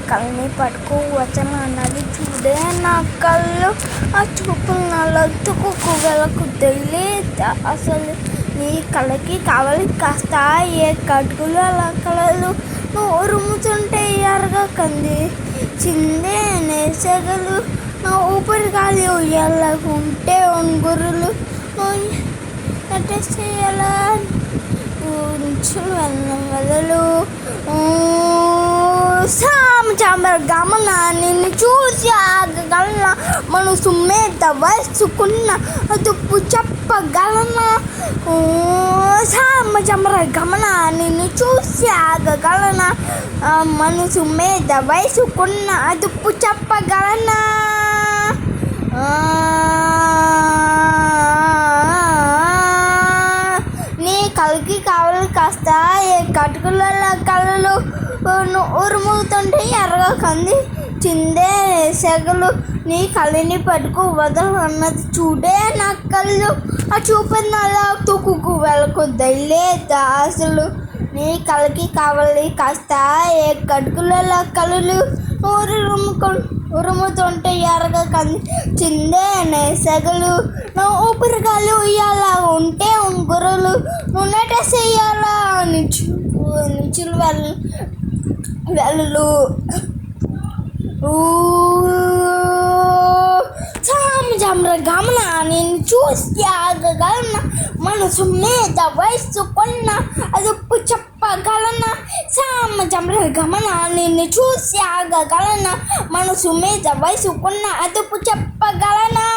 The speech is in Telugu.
కళ్ళని పట్టుకు వచనన్నది చూడే నా కళ్ళు ఆ చూపులు నల్లతుకు వెలకు తెలియదు అసలు నీ కళ్ళకి కావాలి కాస్త ఏ కడుగులు అలా కలలు నువ్వు ఉరుముతుంటే ఎరగా కంది చిందే నేసగలు నా ఊపిరి గాలి ఉయ్యాలకుంటే ఒంగురులు చేయాలా వెదలు సామచామర గమన నిన్ను చూసి ఆగగలన మనసు మీద వయసుకున్న అదుపు చెప్పగలన సామచామర గమన నిన్ను చూసి ఆగగలన మనసు మీద వయసుకున్న అదుపు చెప్పగలనా కళ్ళకి కావాలి కాస్త ఏ కటుకుల కళ్ళు ఉరుముతుంటే ఎర్రగా కంది చిందే సెగలు నీ కళ్ళని పట్టుకు వదలు అన్నది చూడే నా కళ్ళు ఆ చూపిన అలా తుక్కు వెళ్ళకు దయలేదు అసలు నీ కళ్ళకి కావాలి కాస్త ఏ కటుకుల కళ్ళు ఉరుముతుంటే ఎర్రగా కంది చిందే నేసగలు నా ఊపిరిగాలు ఉయ్యాలా ఉంటే ఉంగురులు నున్నట చెయ్యాలా నిచులు వెళ్ళు సామజామ్ర గమన నేను చూసి ఆగగలన మనసు మీద వయసుకున్న అదుపు చెప్పగలన సామజామ్ర గమన నిన్ను చూసి ఆగగలన మనసు మీద వయసుకున్న అదుపు చెప్పగలనా